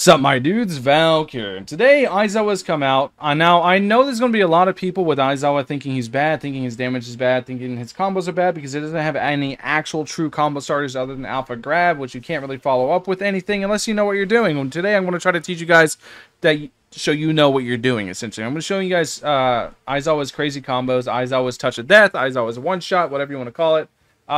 Sup, my dudes, Valkyr. Today, Aizawa's come out. Now, I know there's going to be a lot of people with Aizawa thinking he's bad, thinking his damage is bad, thinking his combos are bad, because it doesn't have any actual true combo starters other than Alpha Grab, which you can't really follow up with anything unless you know what you're doing. And today, I'm going to try to teach you guys that so you know what you're doing, essentially. I'm going to show you guys Aizawa's crazy combos, Aizawa's Touch of Death, Aizawa's one-shot, whatever you want to call it.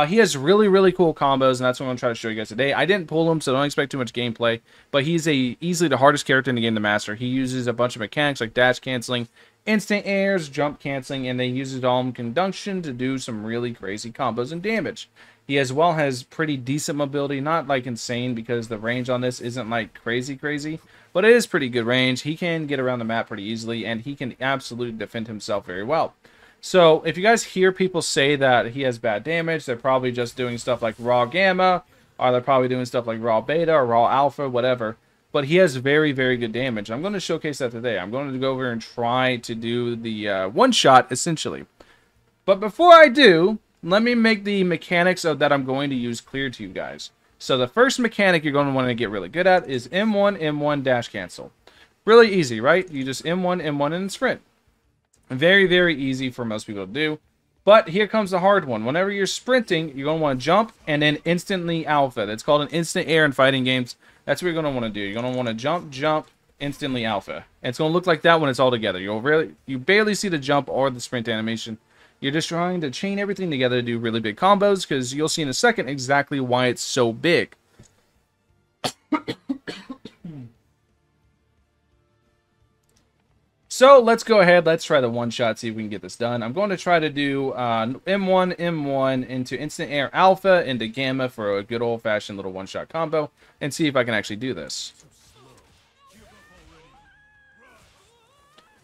He has really cool combos, and that's what I'm going to try to show you guys today. I didn't pull him, so don't expect too much gameplay, but he's easily the hardest character in the game to master. He uses a bunch of mechanics like dash canceling, instant airs, jump canceling, and then he uses Dom Conjunction to do some really crazy combos and damage. He as well has pretty decent mobility, not like insane because the range on this isn't like crazy, but it is pretty good range. He can get around the map pretty easily, and he can absolutely defend himself very well. So, if you guys hear people say that he has bad damage, they're probably just doing stuff like raw gamma, or they're probably doing stuff like raw beta, or raw alpha, whatever. But he has very good damage. I'm going to showcase that today. I'm going to go over and try to do the one-shot, essentially. But before I do, let me make the mechanics of that I'm going to use clear to you guys. So, the first mechanic you're going to want to get really good at is M1, M1, dash cancel. Really easy, right? You just M1, M1, and sprint. Very easy for most people to do. But here comes the hard one. Whenever you're sprinting, you're going to want to jump and then instantly alpha. That's called an instant air in fighting games. That's what you're going to want to do. You're going to want to jump, instantly alpha. And it's going to look like that when it's all together. You barely see the jump or the sprint animation. You're just trying to chain everything together to do really big combos, because you'll see in a second exactly why it's so big. So let's go ahead, let's try the one-shot, see if we can get this done. I'm going to try to do M1, M1 into instant air alpha into gamma for a good old-fashioned little one-shot combo, and see if I can actually do this.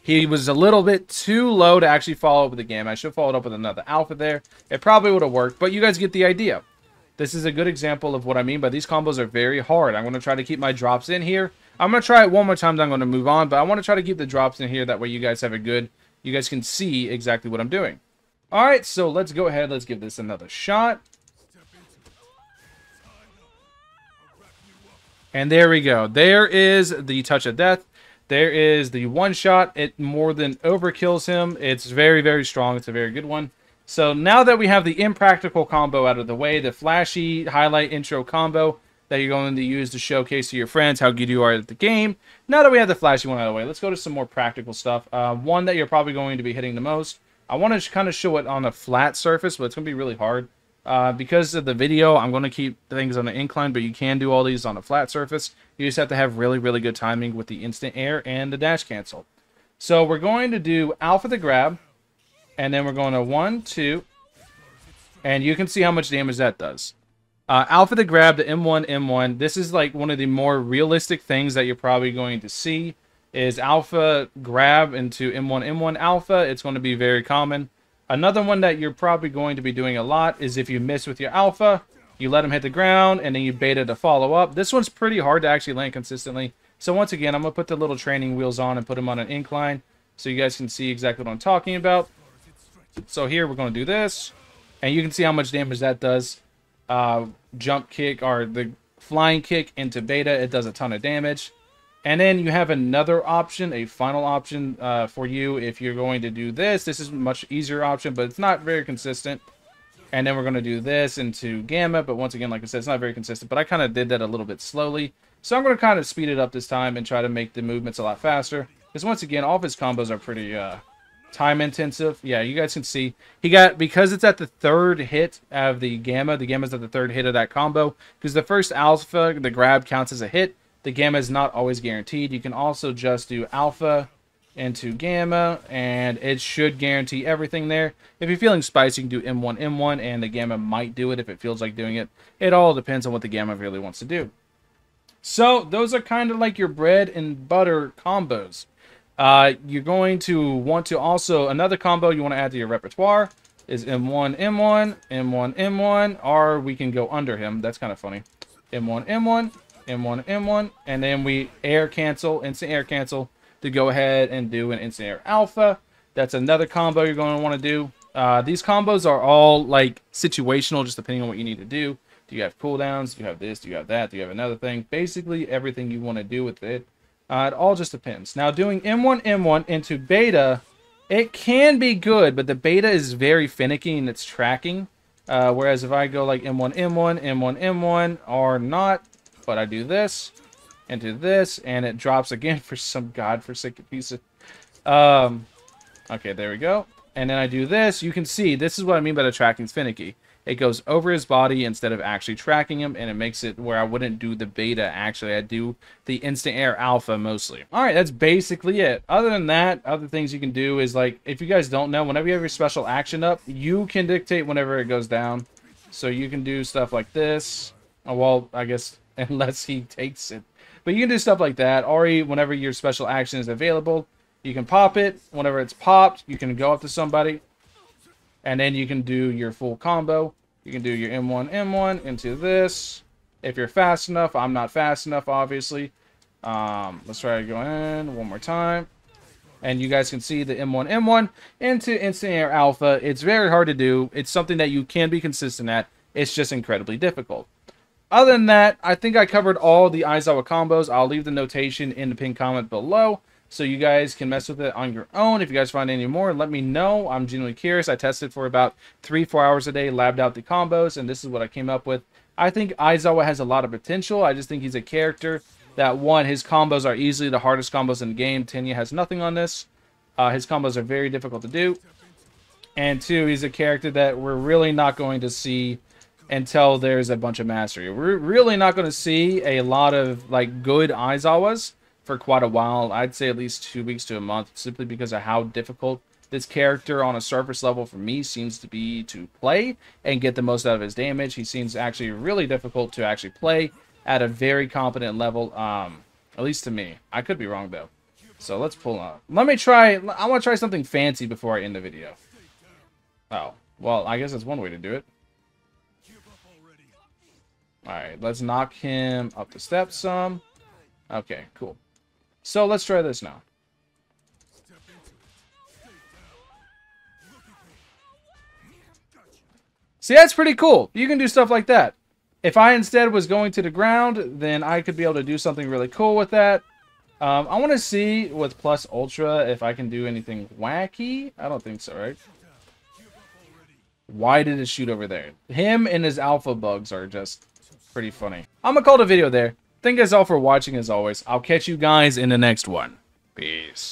He was a little bit too low to actually follow up with the gamma. I should have followed up with another alpha there. It probably would have worked, but you guys get the idea. This is a good example of what I mean by these combos are very hard. I'm going to try to keep my drops in here. I'm going to try it one more time, then I'm going to move on, but I want to try to keep the drops in here. That way you guys have you guys can see exactly what I'm doing. Alright, so let's go ahead. Let's give this another shot. And there we go. There is the Touch of Death. There is the one shot. It more than overkills him. It's very strong. It's a very good one. So now that we have the impractical combo out of the way, the flashy highlight intro combo that you're going to use to showcase to your friends how good you are at the game. Now that we have the flashy one out of the way, let's go to some more practical stuff. One that you're probably going to be hitting the most. I want to kind of show it on a flat surface, but it's going to be really hard. Because of the video, I'm going to keep things on an incline, but you can do all these on a flat surface. You just have to have really good timing with the instant air and the dash cancel. So we're going to do alpha the grab, and then we're going to 1, 2, and you can see how much damage that does. Alpha the grab, the M1, M1. This is like one of the more realistic things that you're probably going to see is alpha grab into M1, M1 alpha. It's going to be very common. Another one that you're probably going to be doing a lot is if you miss with your alpha, you let him hit the ground, and then you beta to follow up. This one's pretty hard to actually land consistently. So once again, I'm going to put the little training wheels on and put them on an incline so you guys can see exactly what I'm talking about. So here we're going to do this, and you can see how much damage that does. Jump kick or the flying kick into beta, it does a ton of damage. And then you have another option, a final option for you if you're going to do this. This is a much easier option, but it's not very consistent. And then we're going to do this into gamma, but once again, like I said, it's not very consistent, but I kind of did that a little bit slowly. So I'm going to kind of speed it up this time and try to make the movements a lot faster, because once again, all of his combos are pretty time intensive. Yeah, you guys can see he got, because it's at the third hit of the gamma's at the third hit of that combo, because the first alpha, the grab, counts as a hit. The gamma is not always guaranteed. You can also just do alpha into gamma, and it should guarantee everything there. If you're feeling spicy, you can do M1, M1, and the gamma might do it if it feels like doing it. It all depends on what the gamma really wants to do. So those are kind of like your bread and butter combos. You're going to want to also, another combo you want to add to your repertoire is M1, M1, M1, M1, or we can go under him. That's kind of funny. M1, M1, M1, M1, and then we air cancel, instant air cancel, to go ahead and do an instant air alpha. That's another combo you're going to want to do. These combos are all like situational, just depending on what you need to do. Do you have cooldowns? Do you have this? Do you have that? Do you have another thing? Basically, everything you want to do with it. It all just depends. Now, doing M1, M1 into beta, it can be good, but the beta is very finicky in its tracking. Whereas if I go like M1, M1, M1, M1, or not, but I do this, into this, and it drops again for some godforsaken piece of... okay, there we go. And then I do this. You can see, this is what I mean by the tracking's finicky. It goes over his body instead of actually tracking him, and it makes it where I wouldn't do the beta, actually. I do the instant air alpha mostly. Alright, that's basically it. Other than that, other things you can do is, like, if you guys don't know, whenever you have your special action up, you can dictate whenever it goes down. So you can do stuff like this. Oh, well, I guess, unless he takes it. But you can do stuff like that. Or whenever your special action is available, you can pop it. Whenever it's popped, you can go up to somebody. And then you can do your full combo. You can do your M1, M1 into this. If you're fast enough. I'm not fast enough, obviously. Let's try to go in one more time. And you guys can see the M1, M1 into instant air alpha. It's very hard to do. It's something that you can be consistent at. It's just incredibly difficult. Other than that, I think I covered all the Aizawa combos. I'll leave the notation in the pinned comment below, so you guys can mess with it on your own. If you guys find any more, let me know. I'm genuinely curious. I tested for about 3-4 hours a day, labbed out the combos, and this is what I came up with. I think Aizawa has a lot of potential. I just think he's a character that, one, his combos are easily the hardest combos in the game. Tenya has nothing on this. His combos are very difficult to do. And two, he's a character that we're really not going to see until there's a bunch of mastery. We're really not going to see a lot of like good Aizawas for quite a while. I'd say at least 2 weeks to a month, simply because of how difficult this character on a surface level for me seems to be to play and get the most out of his damage. He seems actually really difficult to actually play at a very competent level, at least to me. I could be wrong though. So let's pull up. Let me try. I want to try something fancy before I end the video. Oh, well, I guess that's one way to do it. Alright, let's knock him up the steps some. Okay, cool. So let's try this now. See, that's pretty cool. You can do stuff like that. If I instead was going to the ground, then I could be able to do something really cool with that. I want to see with plus ultra if I can do anything wacky. I don't think so, right? Why did it shoot over there? Him and his alpha bugs are just pretty funny. I'm gonna call it a video there. Thank you guys all for watching as always. I'll catch you guys in the next one. Peace.